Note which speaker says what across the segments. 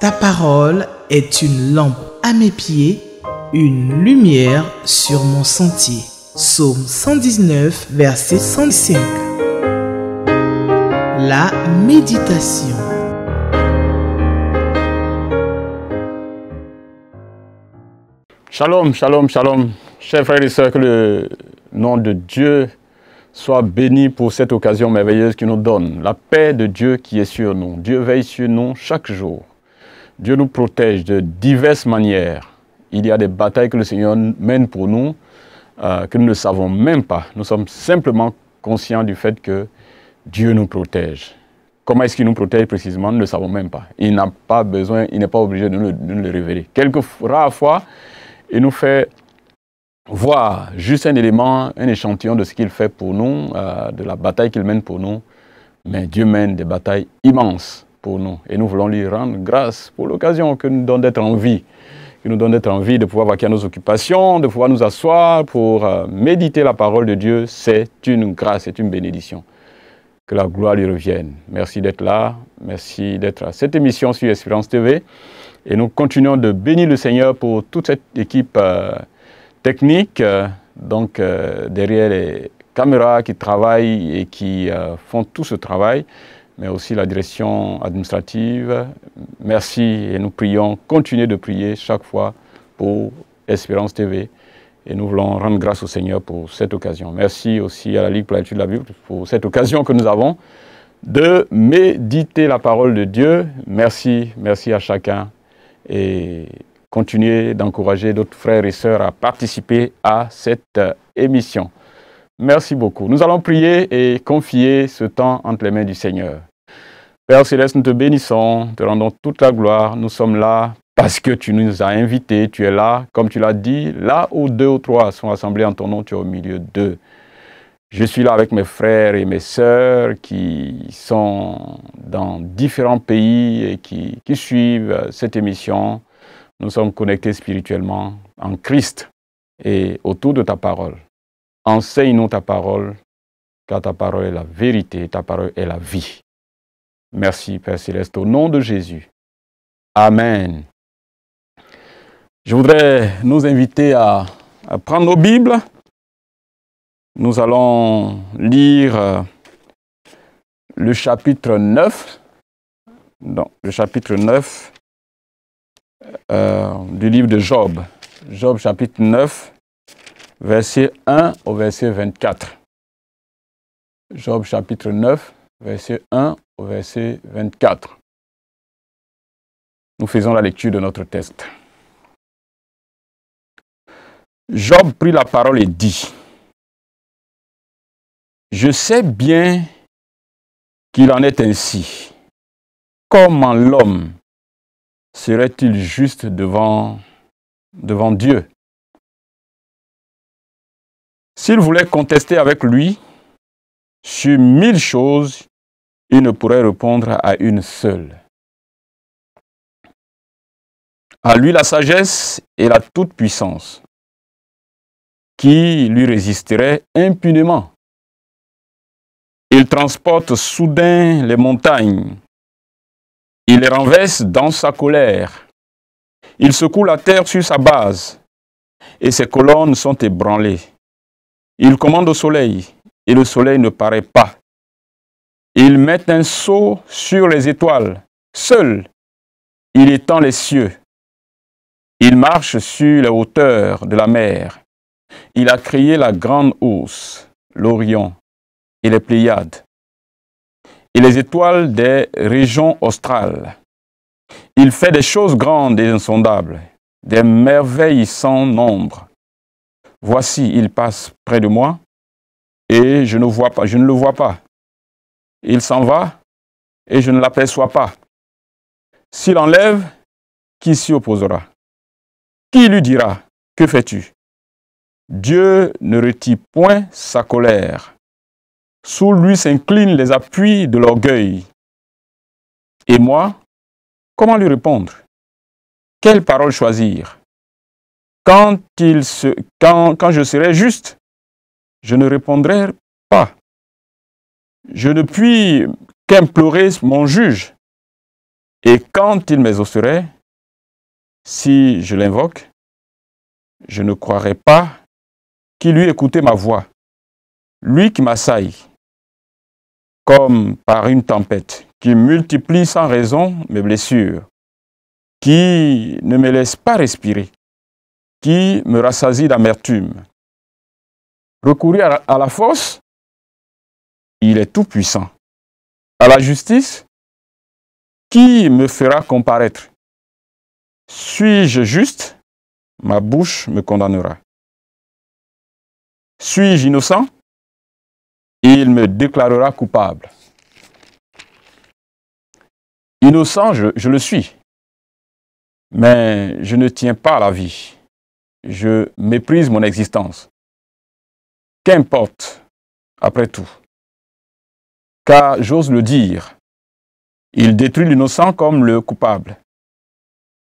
Speaker 1: Ta parole est une lampe à mes pieds, une lumière sur mon sentier. Psaume 119, verset 105. La méditation.
Speaker 2: Shalom, shalom, shalom. Chers frères et sœurs, que le nom de Dieu soit béni pour cette occasion merveilleuse qu'il nous donne. La paix de Dieu qui est sur nous. Dieu veille sur nous chaque jour. Dieu nous protège de diverses manières. Il y a des batailles que le Seigneur mène pour nous, que nous ne savons même pas. Nous sommes simplement conscients du fait que Dieu nous protège. Comment est-ce qu'il nous protège précisément? Nous ne le savons même pas. Il n'a pas besoin, il n'est pas obligé de nous le révéler. Quelques rares fois, il nous fait voir juste un élément, un échantillon de ce qu'il fait pour nous, de la bataille qu'il mène pour nous. Mais Dieu mène des batailles immenses pour nous. Et nous voulons lui rendre grâce pour l'occasion que nous donne d'être en vie. Qui nous donne d'être en vie, de pouvoir vaquer à nos occupations, de pouvoir nous asseoir pour méditer la parole de Dieu. C'est une grâce, c'est une bénédiction. Que la gloire lui revienne. Merci d'être là. Merci d'être à cette émission sur Espérance TV. Et nous continuons de bénir le Seigneur pour toute cette équipe technique, derrière les caméras qui travaillent et qui font tout ce travail, mais aussi la direction administrative. Merci et nous prions, continuez de prier chaque fois pour Espérance TV. Et nous voulons rendre grâce au Seigneur pour cette occasion. Merci aussi à la Ligue pour l'étude de la Bible pour cette occasion que nous avons de méditer la parole de Dieu. Merci, merci à chacun. Et continuez d'encourager d'autres frères et sœurs à participer à cette émission. Merci beaucoup. Nous allons prier et confier ce temps entre les mains du Seigneur. Père Céleste, nous te bénissons, te rendons toute la gloire. Nous sommes là parce que tu nous as invités. Tu es là, comme tu l'as dit, là où 2 ou 3 sont assemblés en ton nom, tu es au milieu d'eux. Je suis là avec mes frères et mes sœurs qui sont dans différents pays et qui suivent cette émission. Nous sommes connectés spirituellement en Christ et autour de ta parole. Enseigne-nous ta parole, car ta parole est la vérité, ta parole est la vie. Merci, Père Céleste, au nom de Jésus. Amen. Je voudrais nous inviter à prendre nos Bibles. Nous allons lire le chapitre 9, du livre de Job. Job chapitre 9, verset 1 au verset 24. Job chapitre 9, verset 1 au verset 24. Nous faisons la lecture de notre texte. Job prit la parole et dit: je sais bien qu'il en est ainsi. Comment l'homme serait-il juste devant Dieu? S'il voulait contester avec lui sur 1000 choses, il ne pourrait répondre à une seule. À lui la sagesse et la toute-puissance. Qui lui résisterait impunément? Il transporte soudain les montagnes. Il les renverse dans sa colère. Il secoue la terre sur sa base, et ses colonnes sont ébranlées. Il commande au soleil, et le soleil ne paraît pas. Il met un sceau sur les étoiles. Seul, il étend les cieux. Il marche sur les hauteurs de la mer. Il a créé la grande ours, l'Orion et les Pléiades, et les étoiles des régions australes. Il fait des choses grandes et insondables, des merveilles sans nombre. Voici, il passe près de moi, et je ne le vois pas. Il s'en va, et je ne l'aperçois pas. S'il enlève, qui s'y opposera? Qui lui dira: que fais-tu? Dieu ne retire point sa colère. Sous lui s'inclinent les appuis de l'orgueil. Et moi, comment lui répondre? Quelle parole choisir? Quand je serai juste, je ne répondrai pas. Je ne puis qu'implorer mon juge. Et quand il m'exaucerait, si je l'invoque, je ne croirai pas qu'il eût écouté ma voix. Lui qui m'assaille comme par une tempête, qui multiplie sans raison mes blessures, qui ne me laisse pas respirer, qui me rassasie d'amertume. Recourir à la force, il est tout puissant. À la justice, qui me fera comparaître? Suis-je juste? Ma bouche me condamnera. Suis-je innocent? Il me déclarera coupable. Innocent, je le suis. Mais je ne tiens pas à la vie. Je méprise mon existence. Qu'importe, après tout. Car j'ose le dire, il détruit l'innocent comme le coupable.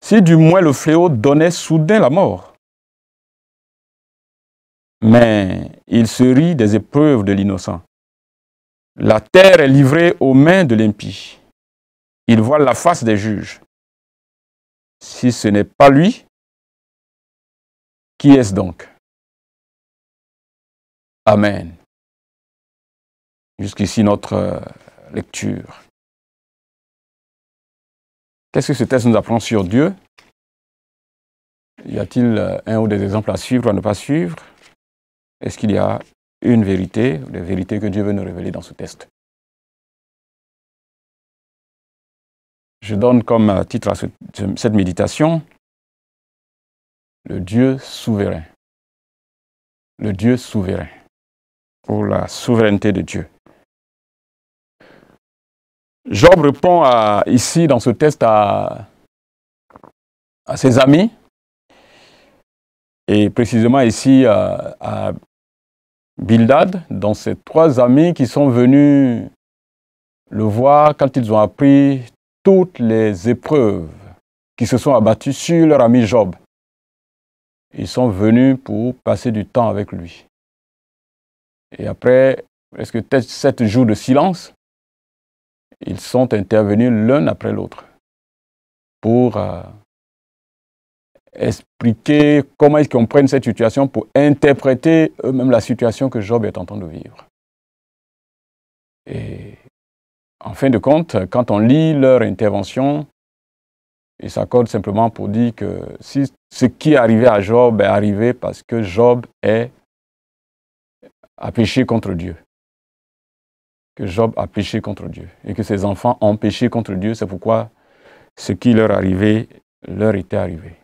Speaker 2: Si du moins le fléau donnait soudain la mort. Mais il se rit des épreuves de l'innocent. La terre est livrée aux mains de l'impie. Il voit la face des juges. Si ce n'est pas lui, qui est-ce donc? Amen. Jusqu'ici notre lecture. Qu'est-ce que ce texte nous apprend sur Dieu? Y a-t-il un ou des exemples à suivre ou à ne pas suivre? Est-ce qu'il y a une vérité, des vérités que Dieu veut nous révéler dans ce texte? Je donne comme titre à cette méditation le Dieu souverain. Le Dieu souverain. Pour la souveraineté de Dieu. Job répond ici dans ce texte à ses amis, et précisément ici à Bildad, dans ces trois amis qui sont venus le voir quand ils ont appris toutes les épreuves qui se sont abattues sur leur ami Job. Ils sont venus pour passer du temps avec lui. Et après presque 7 jours de silence, ils sont intervenus l'un après l'autre pour expliquer comment ils comprennent cette situation, pour interpréter eux-mêmes la situation que Job est en train de vivre. Et en fin de compte, quand on lit leur intervention, ils s'accordent simplement pour dire que si ce qui est arrivé à Job est arrivé parce que Job a péché contre Dieu. Que Job a péché contre Dieu et que ses enfants ont péché contre Dieu, c'est pourquoi ce qui leur arrivait, leur était arrivé.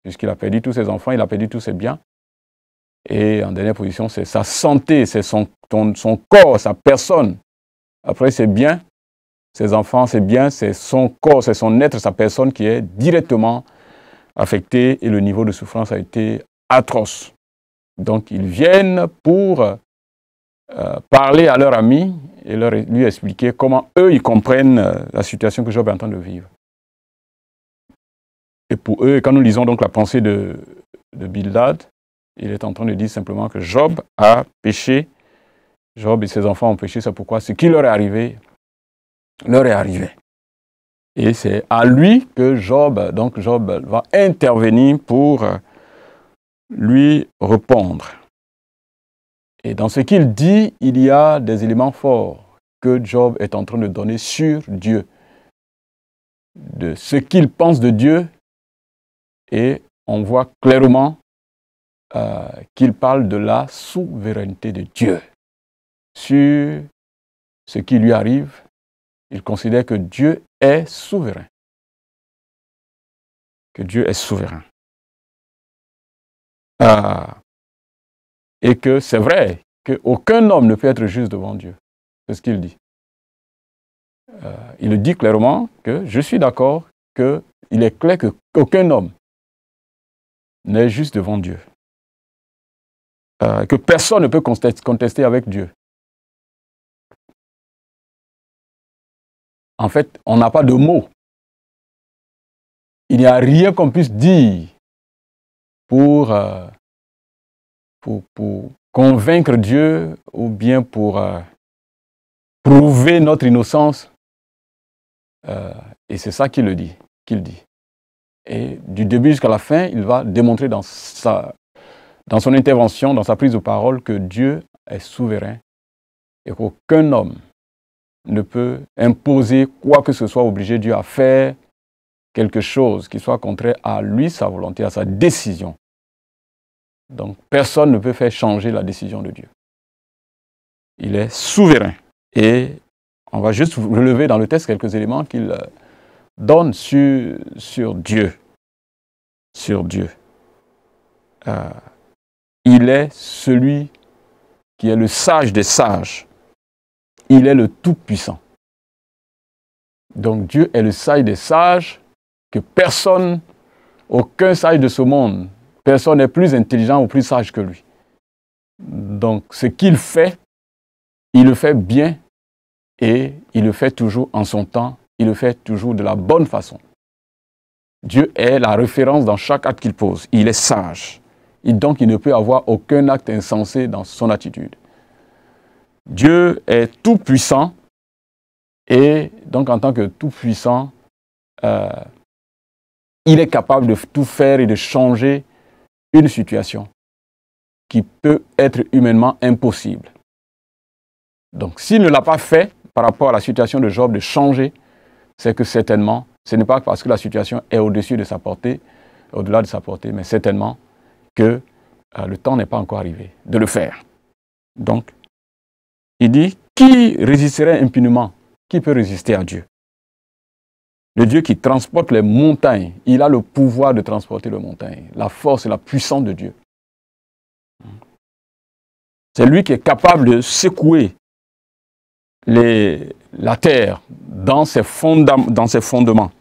Speaker 2: Puisqu'il a perdu tous ses enfants, il a perdu tous ses biens. Et en dernière position, c'est sa santé, c'est son corps, sa personne. Après, ses biens, ses enfants, ses biens, c'est son corps, c'est son être, sa personne qui est directement affectée et le niveau de souffrance a été atroce. Donc, ils viennent pour parler à leur ami et lui expliquer comment eux, ils comprennent la situation que Job est en train de vivre. Et pour eux, quand nous lisons donc la pensée de Bildad, il est en train de dire simplement que Job a péché, Job et ses enfants ont péché, c'est pourquoi ce qui leur est arrivé, leur est arrivé. Et c'est à lui que Job va intervenir pour lui répondre. Et dans ce qu'il dit, il y a des éléments forts que Job est en train de donner sur Dieu, de ce qu'il pense de Dieu, et on voit clairement qu'il parle de la souveraineté de Dieu. Sur ce qui lui arrive, il considère que Dieu est souverain. Que Dieu est souverain. Et que c'est vrai qu'aucun homme ne peut être juste devant Dieu. C'est ce qu'il dit. Il le dit clairement que je suis d'accord qu'il est clair qu'aucun homme n'est juste devant Dieu. Que personne ne peut contester avec Dieu. En fait, on n'a pas de mots. Il n'y a rien qu'on puisse dire pour convaincre Dieu ou bien pour prouver notre innocence Et c'est ça qu'il dit. Et du début jusqu'à la fin, il va démontrer dans son intervention, dans sa prise de parole, que Dieu est souverain et qu'aucun homme ne peut imposer quoi que ce soit, obliger Dieu à faire quelque chose qui soit contraire à lui, sa volonté, à sa décision. Donc, personne ne peut faire changer la décision de Dieu. Il est souverain. Et on va juste relever dans le texte quelques éléments qu'il donne sur Dieu. Sur Dieu. Il est celui qui est le sage des sages. Il est le Tout-Puissant. Donc Dieu est le sage des sages, que personne, aucun sage de ce monde, personne n'est plus intelligent ou plus sage que lui. Donc ce qu'il fait, il le fait bien et il le fait toujours en son temps, il le fait toujours de la bonne façon. Dieu est la référence dans chaque acte qu'il pose. Il est sage. Et donc il ne peut avoir aucun acte insensé dans son attitude. Dieu est tout-puissant et donc en tant que tout-puissant, il est capable de tout faire et de changer une situation qui peut être humainement impossible. Donc s'il ne l'a pas fait par rapport à la situation de Job de changer, c'est que certainement, ce n'est pas parce que la situation est au-dessus de sa portée, au-delà de sa portée, mais certainement que le temps n'est pas encore arrivé de le faire. Donc, il dit, qui résisterait impunément? Qui peut résister à Dieu? Le Dieu qui transporte les montagnes, il a le pouvoir de transporter les montagnes, la force et la puissance de Dieu. C'est lui qui est capable de secouer la terre dans ses fondements.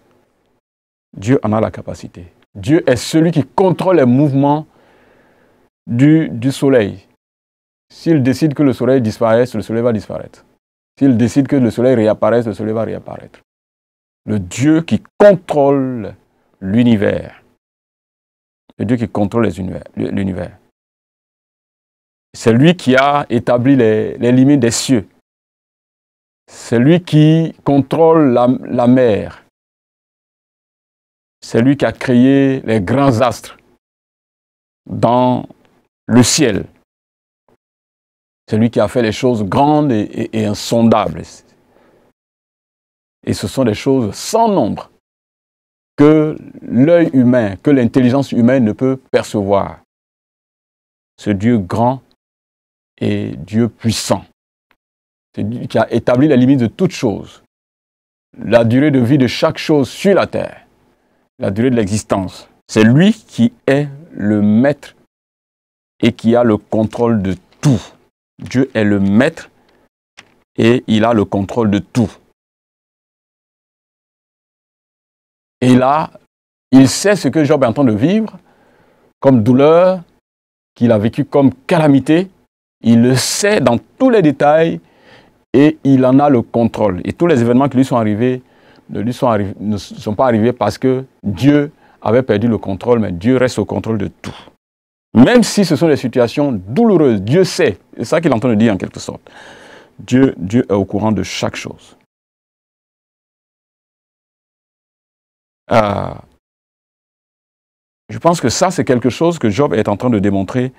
Speaker 2: Dieu en a la capacité. Dieu est celui qui contrôle les mouvements du soleil. S'il décide que le soleil disparaisse, le soleil va disparaître. S'il décide que le soleil réapparaisse, le soleil va réapparaître. Le Dieu qui contrôle l'univers. Le Dieu qui contrôle l'univers. C'est lui qui a établi les limites des cieux. C'est lui qui contrôle la mer. C'est lui qui a créé les grands astres dans le ciel. C'est lui qui a fait les choses grandes et insondables. Et ce sont des choses sans nombre que l'œil humain, que l'intelligence humaine ne peut percevoir. Ce Dieu grand et Dieu puissant. C'est Dieu qui a établi les limites de toutes choses. La durée de vie de chaque chose sur la terre. La durée de l'existence. C'est lui qui est le maître et qui a le contrôle de tout. Dieu est le maître et il a le contrôle de tout. Et là, il sait ce que Job est en train de vivre comme douleur, qu'il a vécu comme calamité. Il le sait dans tous les détails et il en a le contrôle. Et tous les événements qui lui sont arrivés ne sont pas arrivés parce que Dieu avait perdu le contrôle, mais Dieu reste au contrôle de tout. Même si ce sont des situations douloureuses, Dieu sait. C'est ça qu'il est en train de dire en quelque sorte. Dieu est au courant de chaque chose. Je pense que ça, c'est quelque chose que Job est en train de démontrer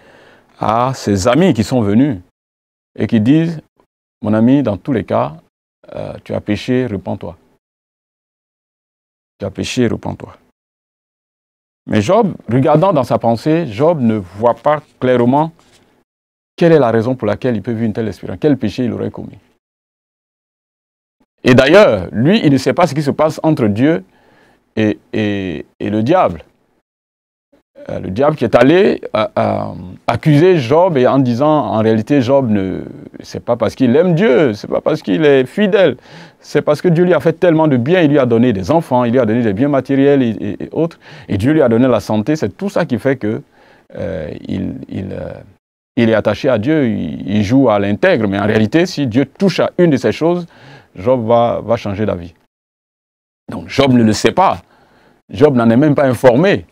Speaker 2: à ses amis qui sont venus et qui disent, mon ami, dans tous les cas, tu as péché, repens-toi. Tu as péché, repens-toi. Mais Job, regardant dans sa pensée, Job ne voit pas clairement quelle est la raison pour laquelle il peut vivre une telle expérience, quel péché il aurait commis. Et d'ailleurs, lui, il ne sait pas ce qui se passe entre Dieu et le diable. Le diable qui est allé accuser Job et en disant, en réalité, Job, c'est pas parce qu'il aime Dieu, c'est pas parce qu'il est fidèle, c'est parce que Dieu lui a fait tellement de bien, il lui a donné des enfants, il lui a donné des biens matériels et autres, et Dieu lui a donné la santé, c'est tout ça qui fait que il est attaché à Dieu, il joue à l'intègre, mais en réalité, si Dieu touche à une de ces choses, Job va changer d'avis. Donc Job ne le sait pas, Job n'en est même pas informé.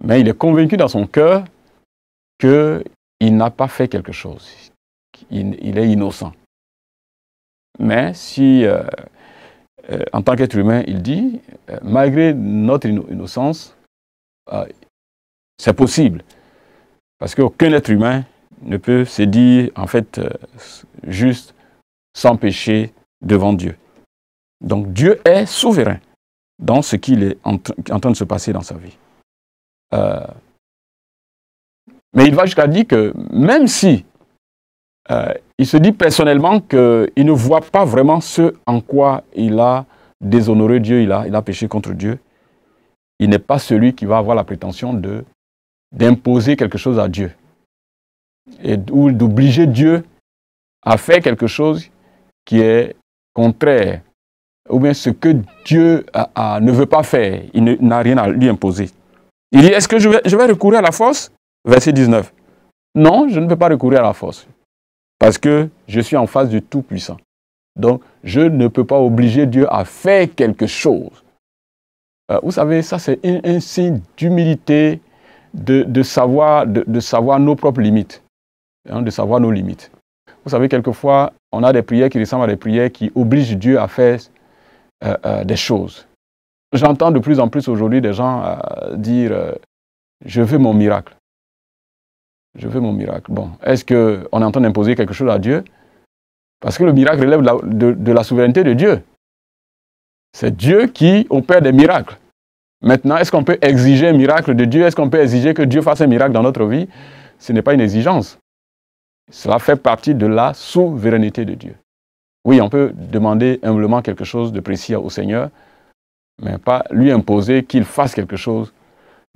Speaker 2: Mais il est convaincu dans son cœur qu'il n'a pas fait quelque chose. Il est innocent. Mais si en tant qu'être humain, il dit, malgré notre innocence, c'est possible. Parce qu'aucun être humain ne peut se dire, en fait, juste, sans péché, devant Dieu. Donc Dieu est souverain dans ce qu'il est en train de se passer dans sa vie. Mais il va jusqu'à dire que même si il se dit personnellement qu'il ne voit pas vraiment ce en quoi il a déshonoré Dieu, il a péché contre Dieu, il n'est pas celui qui va avoir la prétention d'imposer quelque chose à Dieu ou d'obliger Dieu à faire quelque chose qui est contraire, ou bien ce que Dieu ne veut pas faire, il n'a rien à lui imposer. Il dit, est-ce que je vais recourir à la force? Verset 19. Non, je ne peux pas recourir à la force, parce que je suis en face du Tout-Puissant. Donc, je ne peux pas obliger Dieu à faire quelque chose. Vous savez, ça c'est un signe d'humilité, de savoir nos propres limites, hein, de savoir nos limites. Vous savez, quelquefois, on a des prières qui ressemblent à des prières qui obligent Dieu à faire des choses. J'entends de plus en plus aujourd'hui des gens dire je veux mon miracle. Je veux mon miracle. Bon, est-ce qu'on est en train d'imposer quelque chose à Dieu? Parce que le miracle relève de la souveraineté de Dieu. C'est Dieu qui opère des miracles. Maintenant, est-ce qu'on peut exiger un miracle de Dieu? Est-ce qu'on peut exiger que Dieu fasse un miracle dans notre vie? Ce n'est pas une exigence. Cela fait partie de la souveraineté de Dieu. Oui, on peut demander humblement quelque chose de précis au Seigneur, mais pas lui imposer qu'il fasse quelque chose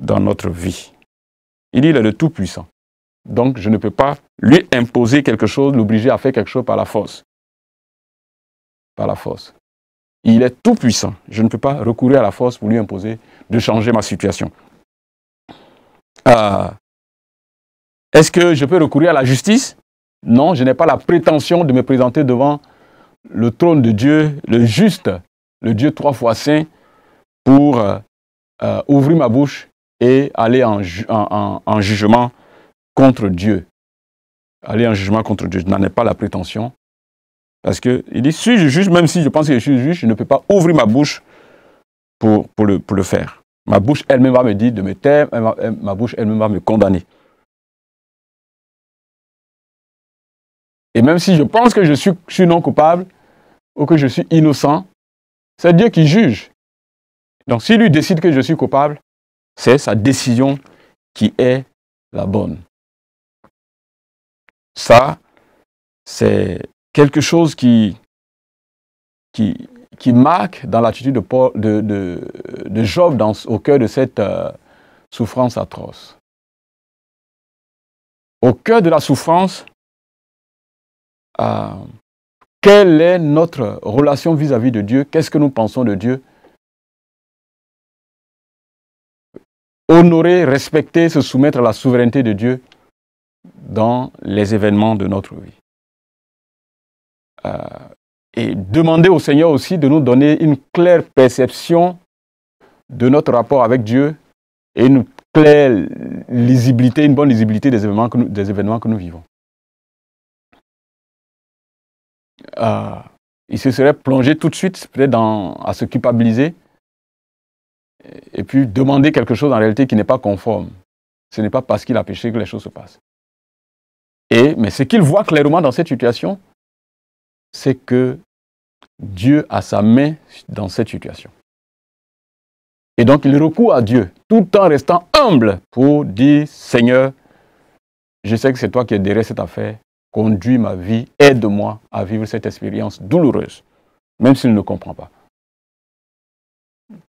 Speaker 2: dans notre vie. Il dit, il est le Tout-Puissant. Donc, je ne peux pas lui imposer quelque chose, l'obliger à faire quelque chose par la force. Par la force. Il est Tout-Puissant. Je ne peux pas recourir à la force pour lui imposer de changer ma situation. Est-ce que je peux recourir à la justice? Non, je n'ai pas la prétention de me présenter devant le trône de Dieu, le juste, le Dieu 3 fois saint, pour ouvrir ma bouche et aller en jugement contre Dieu. Aller en jugement contre Dieu. Je n'en ai pas la prétention. Parce qu'il dit, si je juge, même si je pense que je suis juge, je ne peux pas ouvrir ma bouche pour le faire. Ma bouche elle-même va me dire de me taire, ma bouche elle-même va me condamner. Et même si je pense que je suis non coupable ou que je suis innocent, c'est Dieu qui juge. Donc s'il lui décide que je suis coupable, c'est sa décision qui est la bonne. Ça, c'est quelque chose qui marque dans l'attitude de Job au cœur de cette souffrance atroce. Au cœur de la souffrance, quelle est notre relation vis-à-vis de Dieu? Qu'est-ce que nous pensons de Dieu? Honorer, respecter, se soumettre à la souveraineté de Dieu dans les événements de notre vie. Et demander au Seigneur aussi de nous donner une claire perception de notre rapport avec Dieu et une claire lisibilité, une bonne lisibilité des événements que nous vivons. Il se serait plongé tout de suite peut-être à se culpabiliser et puis demander quelque chose en réalité qui n'est pas conforme. Ce n'est pas parce qu'il a péché que les choses se passent. Mais ce qu'il voit clairement dans cette situation, c'est que Dieu a sa main dans cette situation. Et donc il recourt à Dieu, tout en restant humble pour dire, Seigneur, je sais que c'est toi qui es derrière cette affaire, conduis ma vie, aide-moi à vivre cette expérience douloureuse, même s'il ne comprend pas.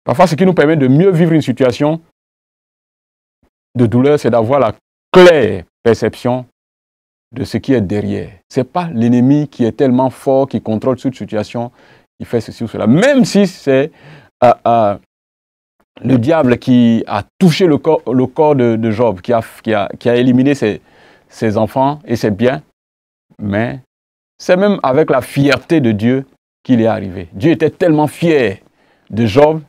Speaker 2: Parfois, ce qui nous permet de mieux vivre une situation de douleur, c'est d'avoir la claire perception de ce qui est derrière. Ce n'est pas l'ennemi qui est tellement fort, qui contrôle toute situation, qui fait ceci ou cela. Même si c'est le diable qui a touché le corps de Job, qui a éliminé ses enfants et ses biens, mais c'est même avec la fierté de Dieu qu'il est arrivé. Dieu était tellement fier de Job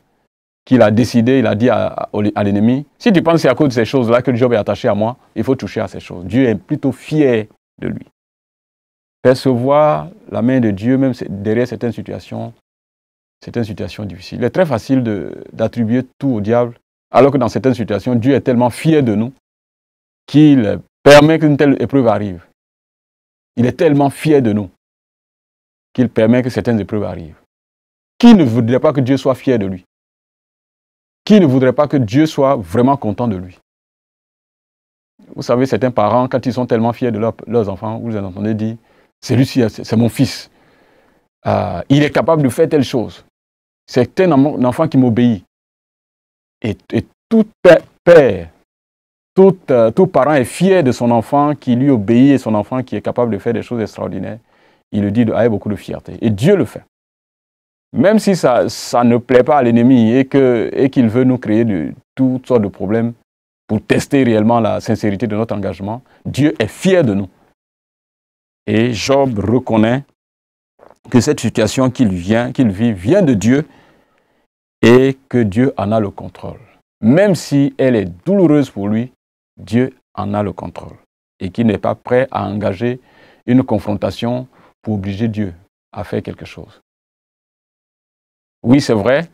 Speaker 2: qu'il a décidé, il a dit à l'ennemi, si tu penses que c'est à cause de ces choses-là que Job est attaché à moi, il faut toucher à ces choses. Dieu est plutôt fier de lui. Percevoir la main de Dieu, même derrière certaines situations, certaines situations difficiles. Il est très facile d'attribuer tout au diable, alors que dans certaines situations, Dieu est tellement fier de nous qu'il permet qu'une telle épreuve arrive. Il est tellement fier de nous qu'il permet que certaines épreuves arrivent. Qui ne voudrait pas que Dieu soit fier de lui? Qui ne voudrait pas que Dieu soit vraiment content de lui? Vous savez, certains parents, quand ils sont tellement fiers de leurs enfants, vous les entendez dire, celui-ci, c'est mon fils. Il est capable de faire telle chose. C'est un enfant qui m'obéit. Et tout père, tout parent est fier de son enfant qui lui obéit et son enfant qui est capable de faire des choses extraordinaires. Il le dit avec beaucoup de fierté. Et Dieu le fait. Même si ça ne plaît pas à l'ennemi et qu'il veut nous créer toutes sortes de problèmes pour tester réellement la sincérité de notre engagement, Dieu est fier de nous. Et Job reconnaît que cette situation qu'il vit vient de Dieu et que Dieu en a le contrôle. Même si elle est douloureuse pour lui, Dieu en a le contrôle et qu'il n'est pas prêt à engager une confrontation pour obliger Dieu à faire quelque chose. Oui, c'est vrai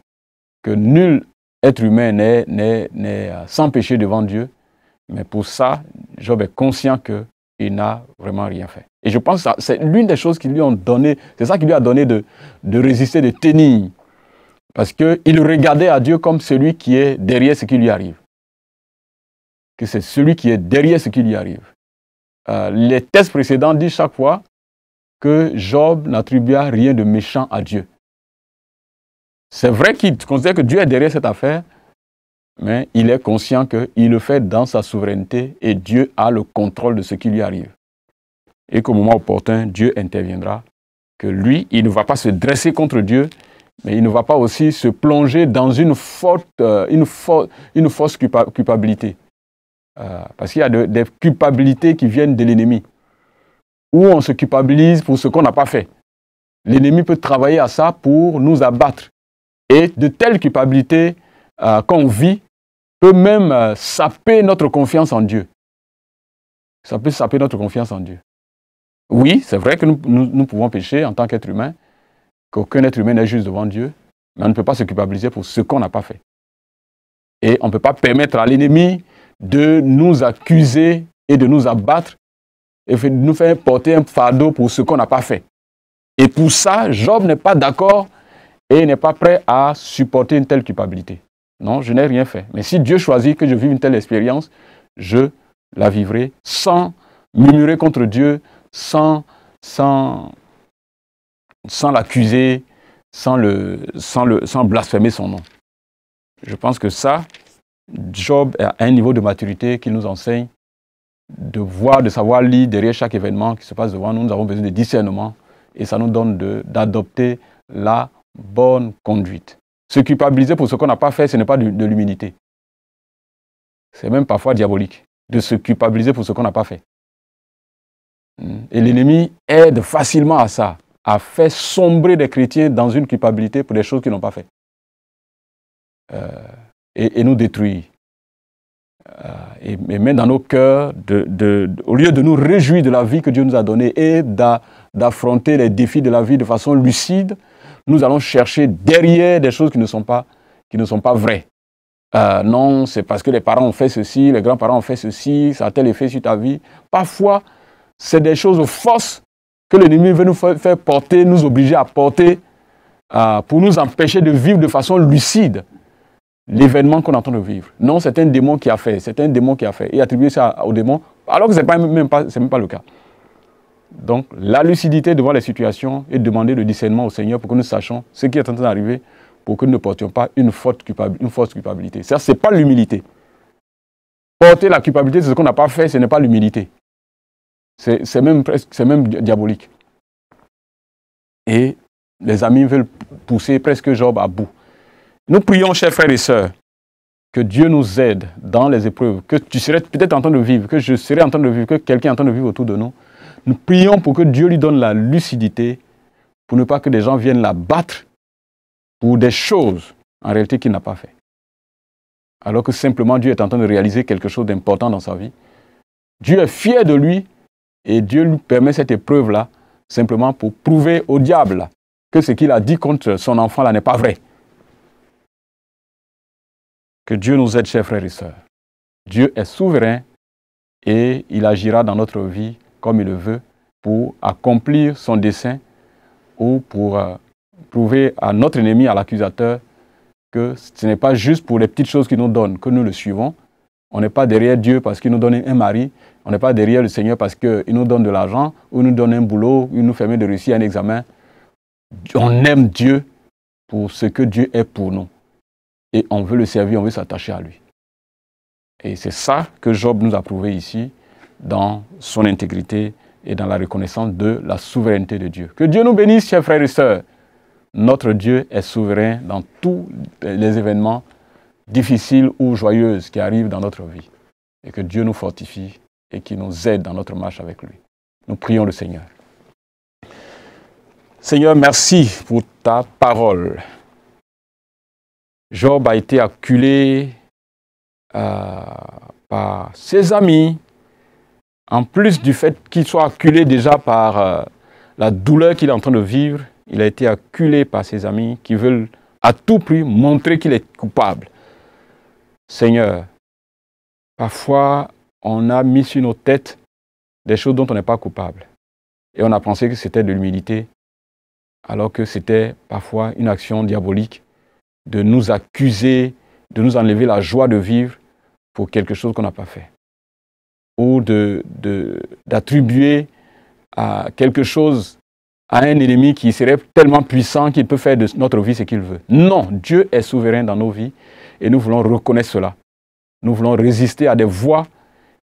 Speaker 2: que nul être humain n'est sans péché devant Dieu, mais pour ça, Job est conscient qu'il n'a vraiment rien fait. Et je pense que c'est l'une des choses qui lui ont donné, c'est ça qui lui a donné de résister, de tenir. Parce qu'il regardait à Dieu comme celui qui est derrière ce qui lui arrive. Que c'est celui qui est derrière ce qui lui arrive. Les textes précédents disent chaque fois que Job n'attribua rien de méchant à Dieu. C'est vrai qu'il considère que Dieu est derrière cette affaire, mais il est conscient qu'il le fait dans sa souveraineté et Dieu a le contrôle de ce qui lui arrive. Et qu'au moment opportun, Dieu interviendra. Que lui, il ne va pas se dresser contre Dieu, mais il ne va pas aussi se plonger dans une fausse culpabilité. Parce qu'il y a des culpabilités qui viennent de l'ennemi, où on se culpabilise pour ce qu'on n'a pas fait. L'ennemi peut travailler à ça pour nous abattre. Et de telles culpabilités qu'on vit peut même saper notre confiance en Dieu. Ça peut saper notre confiance en Dieu. Oui, c'est vrai que nous pouvons pécher en tant qu'être humain, qu'aucun être humain n'est juste devant Dieu, mais on ne peut pas se culpabiliser pour ce qu'on n'a pas fait. Et on ne peut pas permettre à l'ennemi de nous accuser et de nous abattre et de nous faire porter un fardeau pour ce qu'on n'a pas fait. Et pour ça, Job n'est pas d'accord et n'est pas prêt à supporter une telle culpabilité. Non, je n'ai rien fait. Mais si Dieu choisit que je vive une telle expérience, je la vivrai sans murmurer contre Dieu, sans l'accuser, sans blasphémer son nom. Je pense que ça, Job a un niveau de maturité qui nous enseigne de savoir lire derrière chaque événement qui se passe devant nous. Nous avons besoin de discernement et ça nous donne d'adopter la bonne conduite. Se culpabiliser pour ce qu'on n'a pas fait, ce n'est pas de l'humilité. C'est même parfois diabolique de se culpabiliser pour ce qu'on n'a pas fait. Et l'ennemi aide facilement à ça, à faire sombrer des chrétiens dans une culpabilité pour des choses qu'ils n'ont pas fait. Et nous détruire. Et met dans nos cœurs, au lieu de nous réjouir de la vie que Dieu nous a donnée et d'affronter les défis de la vie de façon lucide, nous allons chercher derrière des choses qui ne sont pas vraies. Non, c'est parce que les parents ont fait ceci, les grands-parents ont fait ceci, ça a tel effet sur ta vie. Parfois, c'est des choses fausses que l'ennemi veut nous faire porter, nous obliger à porter pour nous empêcher de vivre de façon lucide l'événement qu'on est en train de vivre. Non, c'est un démon qui a fait, et attribuer ça au démon, alors que ce n'est même pas le cas. Donc, la lucidité devant les situations et demander le discernement au Seigneur pour que nous sachions ce qui est en train d'arriver, pour que nous ne portions pas une fausse culpabilité. Ça, ce n'est pas l'humilité. Porter la culpabilité de ce qu'on n'a pas fait, ce n'est pas l'humilité. C'est même diabolique. Et les amis veulent pousser presque Job à bout. Nous prions, chers frères et sœurs, que Dieu nous aide dans les épreuves, que tu serais peut-être en train de vivre, que je serais en train de vivre, que quelqu'un est en train de vivre autour de nous. Nous prions pour que Dieu lui donne la lucidité, pour ne pas que des gens viennent la battre pour des choses, en réalité, qu'il n'a pas fait. Alors que simplement Dieu est en train de réaliser quelque chose d'important dans sa vie. Dieu est fier de lui et Dieu lui permet cette épreuve-là simplement pour prouver au diable que ce qu'il a dit contre son enfant là n'est pas vrai. Que Dieu nous aide, chers frères et sœurs. Dieu est souverain et il agira dans notre vie comme il le veut pour accomplir son dessein ou pour prouver à notre ennemi, à l'accusateur, que ce n'est pas juste pour les petites choses qu'il nous donne que nous le suivons. On n'est pas derrière Dieu parce qu'il nous donne un mari. On n'est pas derrière le Seigneur parce qu'il nous donne de l'argent ou nous donne un boulot, ou il nous permet de réussir un examen. On aime Dieu pour ce que Dieu est pour nous. Et on veut le servir, on veut s'attacher à lui. Et c'est ça que Job nous a prouvé ici, dans son intégrité et dans la reconnaissance de la souveraineté de Dieu. Que Dieu nous bénisse, chers frères et sœurs. Notre Dieu est souverain dans tous les événements difficiles ou joyeux qui arrivent dans notre vie. Et que Dieu nous fortifie et qu'il nous aide dans notre marche avec lui. Nous prions le Seigneur. Seigneur, merci pour ta parole. Job a été acculé par ses amis, en plus du fait qu'il soit acculé déjà par la douleur qu'il est en train de vivre. Il a été acculé par ses amis qui veulent à tout prix montrer qu'il est coupable. Seigneur, parfois on a mis sur nos têtes des choses dont on n'est pas coupable. Et on a pensé que c'était de l'humilité, alors que c'était parfois une action diabolique de nous accuser, de nous enlever la joie de vivre pour quelque chose qu'on n'a pas fait. Ou d'attribuer à quelque chose à un ennemi qui serait tellement puissant qu'il peut faire de notre vie ce qu'il veut. Non, Dieu est souverain dans nos vies et nous voulons reconnaître cela. Nous voulons résister à des voix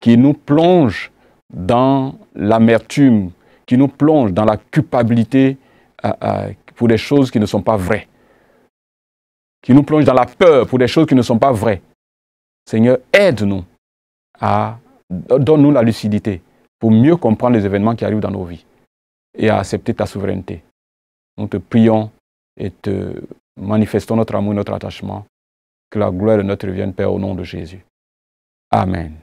Speaker 2: qui nous plongent dans l'amertume, qui nous plongent dans la culpabilité pour des choses qui ne sont pas vraies, qui nous plongent dans la peur pour des choses qui ne sont pas vraies. Seigneur, aide-nous, donne-nous la lucidité pour mieux comprendre les événements qui arrivent dans nos vies et à accepter ta souveraineté. Nous te prions et te manifestons notre amour et notre attachement. Que la gloire de notre vienne, Père, au nom de Jésus. Amen.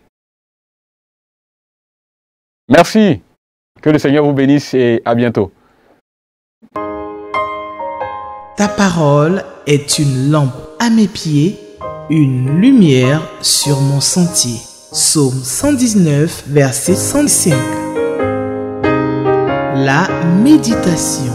Speaker 2: Merci. Que le Seigneur vous bénisse et à bientôt.
Speaker 1: Ta parole est une lampe à mes pieds, une lumière sur mon sentier. Psaume 119, verset 105. La méditation.